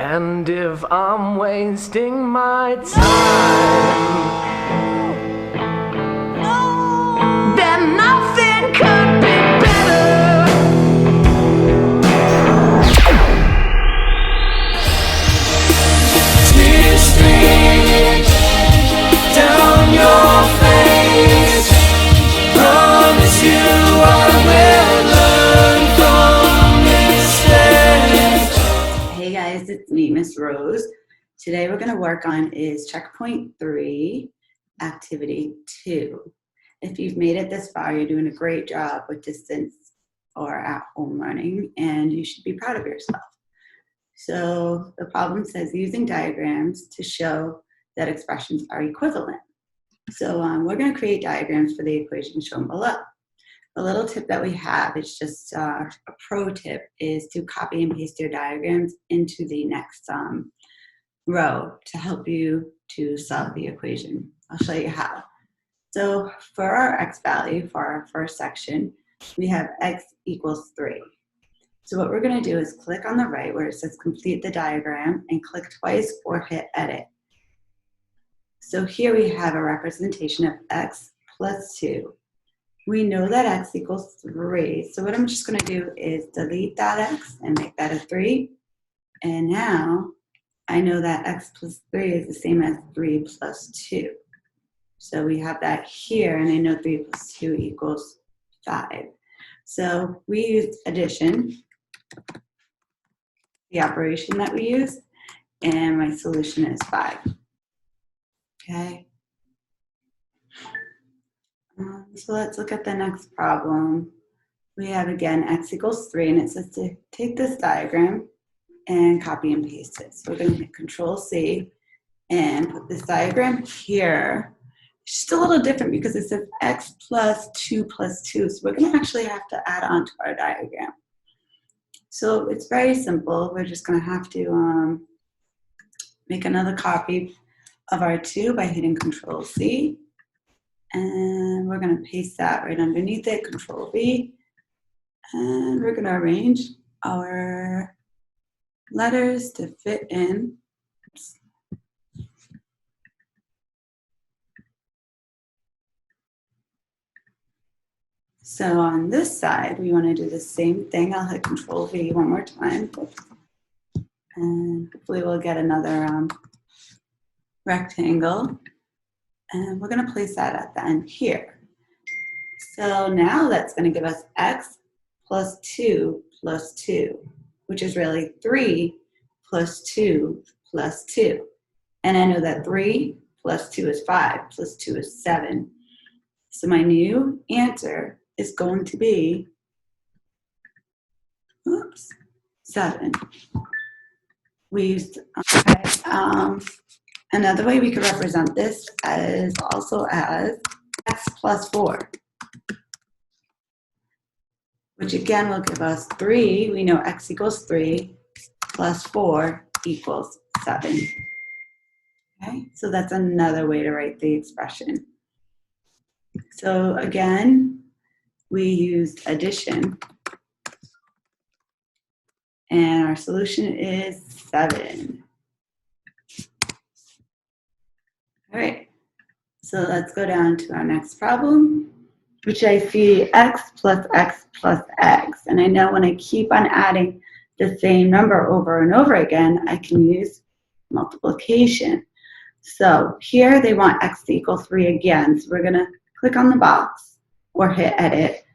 And if I'm wasting my time, then nothing could be better. Tears stream down your face. Promise you I will learn from mistakes. Hey guys, it's me, Miss Rose. Today we're going to work on is checkpoint 3, activity 2. If you've made it this far, you're doing a great job with distance or at home learning, and you should be proud of yourself. So the problem says using diagrams to show that expressions are equivalent. So we're going to create diagrams for the equation shown below. A little tip that we have is just a pro tip is to copy and paste your diagrams into the next row to help you to solve the equation. I'll show you how. So for our x value, for our first section, we have x equals 3. So what we're going to do is click on the right where it says complete the diagram and click twice or hit edit. So here we have a representation of x plus 2. We know that x equals 3. So what I'm just going to do is delete that x and make that a 3. And now I know that x plus 3 is the same as 3 plus 2. So we have that here, and I know 3 plus 2 equals 5. So we used addition, the operation that we used, and my solution is 5. Okay. So let's look at the next problem. We have again x equals 3, and it says to take this diagram and copy and paste it. So we're going to hit Control C and put this diagram here. It's just a little different because it says x plus 2 plus 2. So we're going to actually have to add on to our diagram. So it's very simple. We're just going to have to make another copy of our 2 by hitting Control C. And we're going to paste that right underneath it, Control V. And we're going to arrange our letters to fit in. So on this side, we want to do the same thing. I'll hit Control V one more time. And hopefully we'll get another rectangle. And we're going to place that at the end here. So now that's going to give us x plus 2 plus 2, which is really 3 plus 2 plus 2. And I know that 3 plus 2 is 5, plus 2 is 7. So my new answer is going to be 7. We used, another way we could represent this is also as x plus 4, which again will give us 3. We know x equals 3 plus 4 equals 7. Okay, so that's another way to write the expression. So again, we used addition, and our solution is 7. All right, so let's go down to our next problem, which I see x plus x plus x. And I know when I keep on adding the same number over and over again, I can use multiplication. So here they want x to equal 3 again. So we're going to click on the box or hit edit.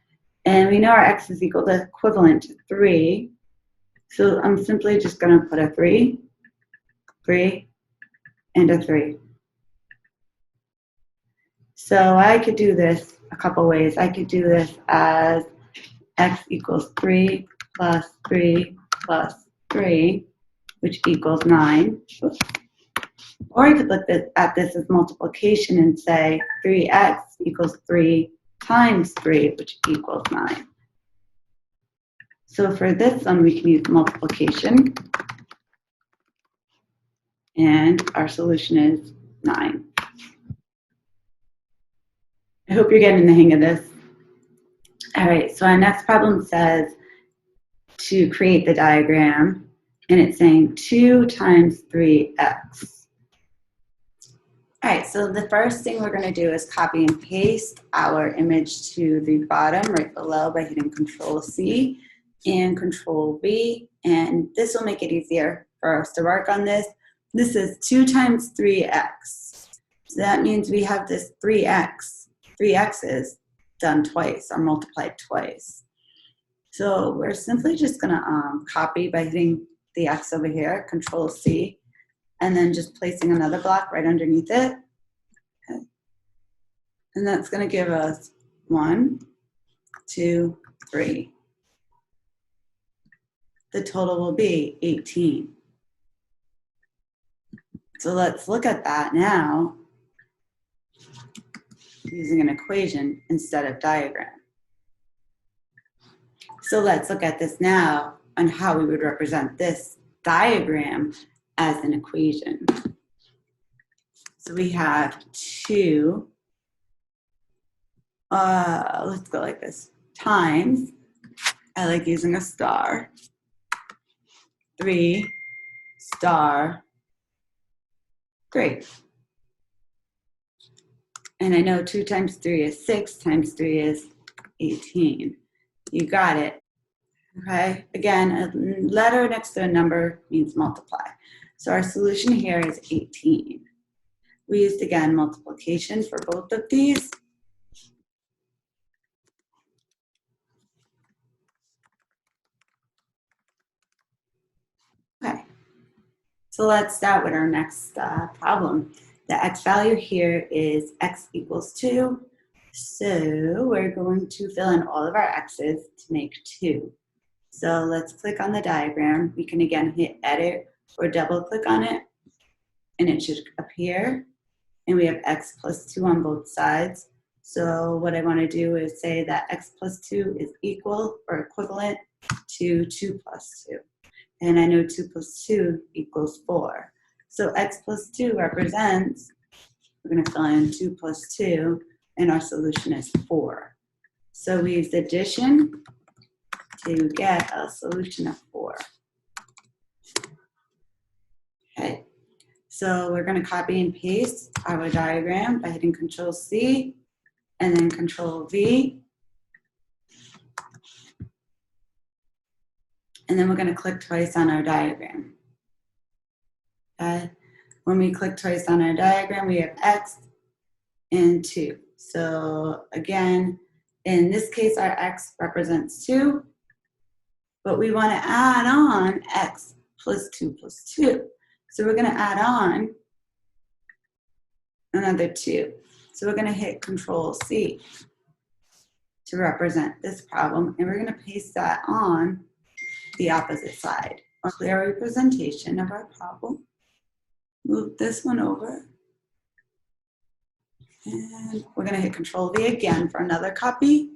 And we know our x is equal to equivalent to 3. So I'm simply just going to put a 3, 3, and a 3. So I could do this a couple ways. I could do this as x equals 3 plus 3 plus 3, which equals 9. Or I could look at this as multiplication and say 3x equals 3 times 3, which equals 9. So for this one, we can use multiplication. And our solution is 9. I hope you're getting the hang of this. All right, so our next problem says to create the diagram and it's saying 2 times 3x. All right, so the first thing we're going to do is copy and paste our image to the bottom right below by hitting Control C and Control V, and this will make it easier for us to work on this. This is 2 times 3x. So that means we have this 3 x's done twice or multiplied twice. So we're simply just going to copy by hitting the x over here, Control C, and then just placing another block right underneath it. Okay. And that's going to give us 1, 2, 3. The total will be 18. So let's look at that now using an equation instead of diagram. So let's look at this now on how we would represent this diagram as an equation. So we have 2, let's go like this, times, I like using a star, 3 star 3. And I know 2 times 3 is 6, times 3 is 18. You got it. Okay, again, a letter next to a number means multiply. So our solution here is 18. We used, again, multiplication for both of these. Okay, so let's start with our next problem. The x value here is x equals 2. So we're going to fill in all of our x's to make 2. So let's click on the diagram. We can again hit edit or double click on it and it should appear. And we have x plus 2 on both sides. So what I want to do is say that x plus 2 is equal or equivalent to 2 plus 2. And I know 2 plus 2 equals 4. So x plus 2 represents, we're going to fill in 2 plus 2, and our solution is 4. So we use addition to get a solution of 4. Okay, so we're going to copy and paste our diagram by hitting Control C and then Control V. And then we're going to click twice on our diagram. Okay. When we click twice on our diagram, we have x and 2. So again, in this case, our x represents 2, but we want to add on x plus 2 plus 2. So we're going to add on another 2. So we're going to hit Control C to represent this problem, and we're going to paste that on the opposite side. A clear representation of our problem. Move this one over. And we're going to hit Control V again for another copy.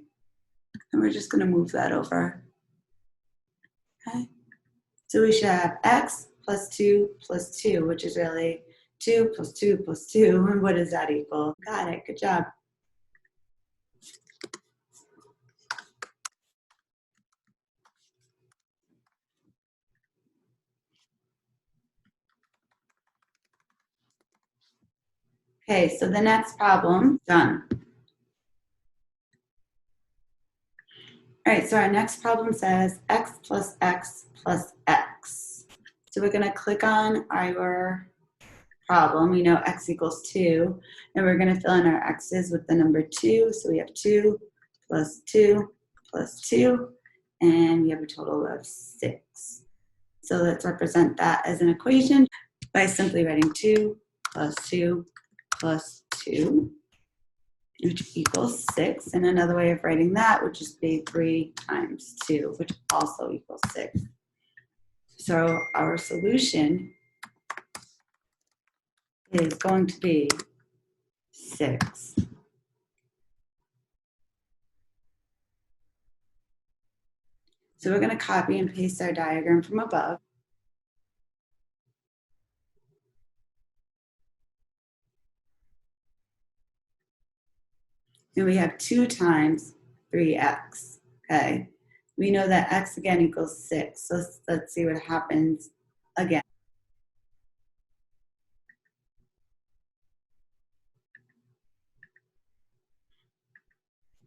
And we're just going to move that over. Okay. So we should have x plus 2 plus 2, which is really 2 plus 2 plus 2. And what does that equal? Got it. Good job. Okay, so the next problem, done. All right, so our next problem says x plus x plus x. So we're going to click on our problem. We know x equals 2, and we're going to fill in our x's with the number 2. So we have 2 plus 2 plus 2, and we have a total of 6. So let's represent that as an equation by simply writing 2 plus 2 plus 2, which equals 6. And another way of writing that would just be 3 times 2, which also equals 6. So our solution is going to be 6. So we're going to copy and paste our diagram from above. And we have 2 times 3x, okay? We know that x again equals 6, so let's see what happens again.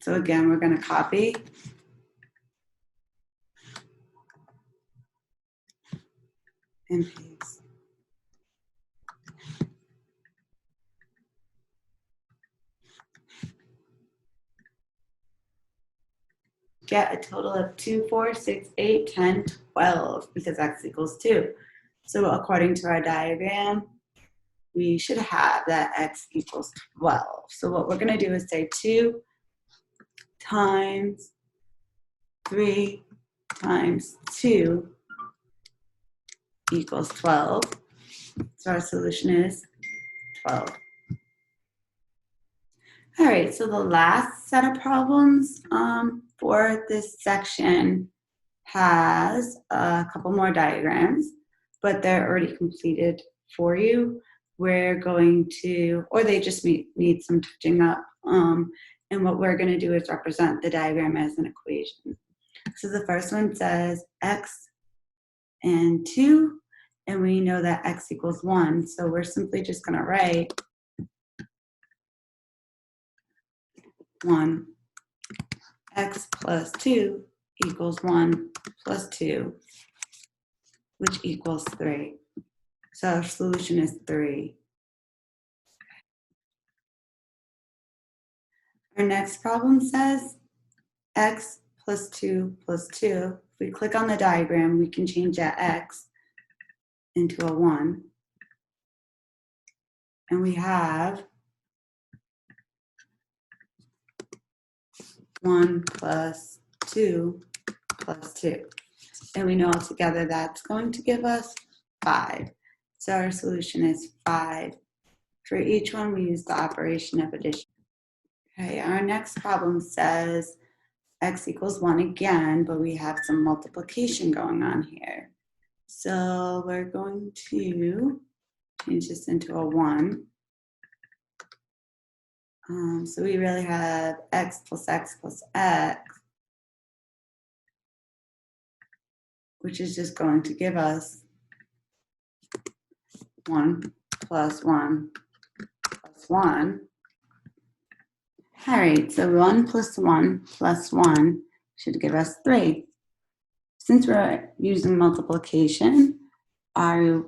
So again, we're going to copy and paste. Get a total of 2, 4, 6, 8, 10, 12 because x equals 2. So according to our diagram, we should have that x equals 12. So what we're going to do is say 2 times 3 times 2 equals 12. So our solution is 12. All right, so the last set of problems for this section has a couple more diagrams, but they're already completed for you. We're going to, or they just need some touching up. And what we're going to do is represent the diagram as an equation. So the first one says x and 2, and we know that x equals 1. So we're simply just going to write 1 x plus 2 equals 1 plus 2, which equals 3. So our solution is 3. Our next problem says x plus 2 plus 2. If we click on the diagram, we can change that x into a 1. And we have 1 plus 2 plus 2. And we know altogether that's going to give us 5. So our solution is 5. For each one, we use the operation of addition. Okay, our next problem says x equals 1 again, but we have some multiplication going on here. So we're going to change this into a 1. So we really have x plus x plus x, which is just going to give us 1 plus 1 plus 1. All right, so 1 plus 1 plus 1 should give us 3. Since we're using multiplication, our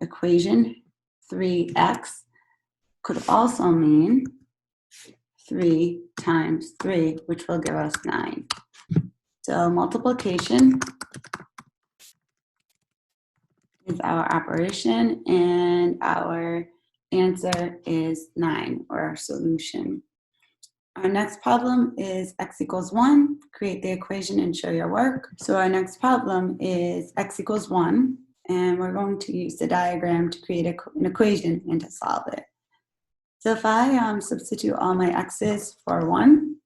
equation 3x could also mean 3 times 3, which will give us 9. So multiplication is our operation, and our answer is 9, or our solution. Our next problem is x equals 1. Create the equation and show your work. So our next problem is x equals 1, and we're going to use the diagram to create an equation and to solve it. So if I substitute all my x's for 1,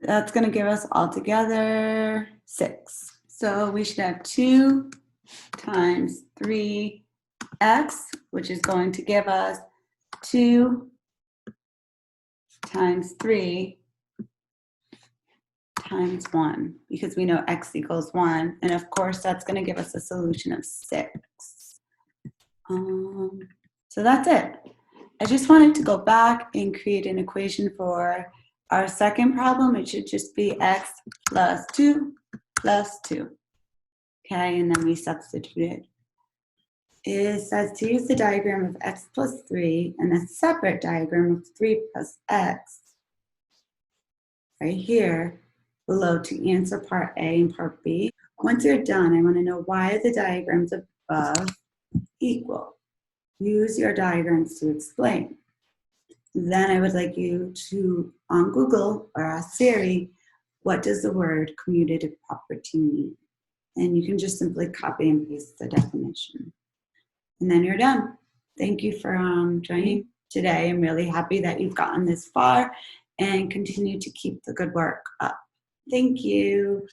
that's going to give us altogether 6. So we should have 2 times 3x, which is going to give us 2 times 3 times 1, because we know x equals 1. And of course, that's going to give us a solution of 6. So that's it. I just wanted to go back and create an equation for our second problem. It should just be x plus 2 plus 2. Okay, and then we substitute it. It says to use the diagram of x plus 3 and a separate diagram of 3 plus x right here below to answer part A and part B. Once you're done, I want to know why are the diagrams above equal? Use your diagrams to explain. Then I would like you to, on Google or ask Siri, what does the word commutative property mean? And you can just simply copy and paste the definition. And then you're done. Thank you for joining today. I'm really happy that you've gotten this far and continue to keep the good work up. Thank you.